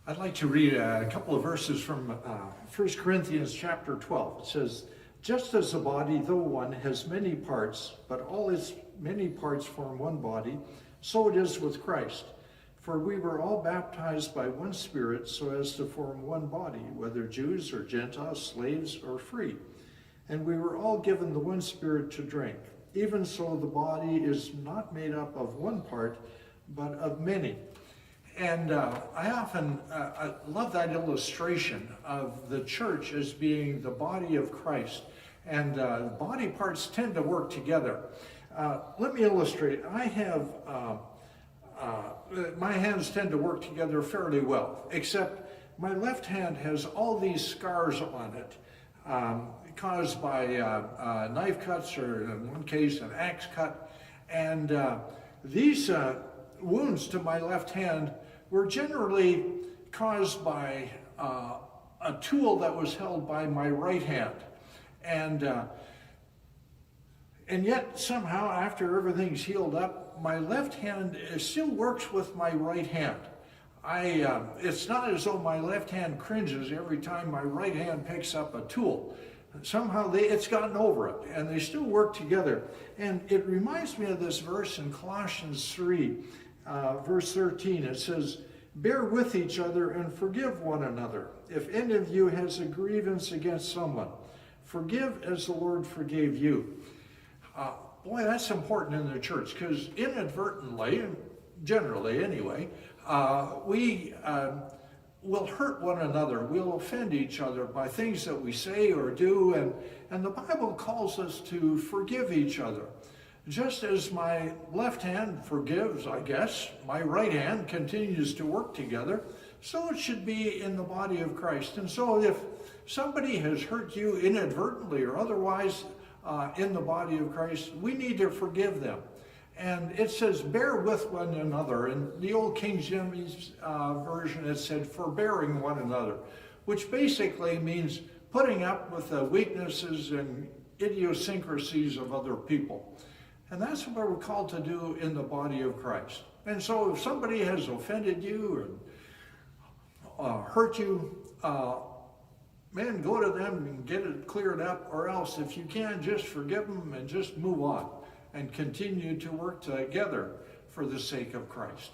I'd like to read a couple of verses from 1 Corinthians chapter 12. It says, just as the body, though one, has many parts, but all its many parts form one body, so it is with Christ. For we were all baptized by one Spirit so as to form one body, whether Jews or Gentiles, slaves or free. And we were all given the one Spirit to drink. Even so, the body is not made up of one part, but of many. And I often I love that illustration of the church as being the body of Christ. And body parts tend to work together. Let me illustrate. I have, my hands tend to work together fairly well, except my left hand has all these scars on it, caused by knife cuts, or in one case, an axe cut. And these wounds to my left hand were generally caused by a tool that was held by my right hand. And yet somehow, after everything's healed up, my left hand still works with my right hand. It's not as though my left hand cringes every time my right hand picks up a tool. Somehow it's gotten over it, and they still work together. And it reminds me of this verse in Colossians 3, verse 13. It says, bear with each other and forgive one another. If any of you has a grievance against someone, forgive as the Lord forgave you. Boy, that's important in the church, because inadvertently, generally anyway, we will hurt one another. We'll offend each other by things that we say or do, and the Bible calls us to forgive each other. Just as my left hand forgives, I guess, my right hand continues to work together, so it should be in the body of Christ. And so if somebody has hurt you inadvertently or otherwise in the body of Christ, we need to forgive them. And it says, bear with one another. In the old King James version, it said, forbearing one another, which basically means putting up with the weaknesses and idiosyncrasies of other people. And that's what we're called to do in the body of Christ. And so if somebody has offended you or hurt you, man, go to them and get it cleared up, or else if you can, just forgive them and just move on and continue to work together for the sake of Christ.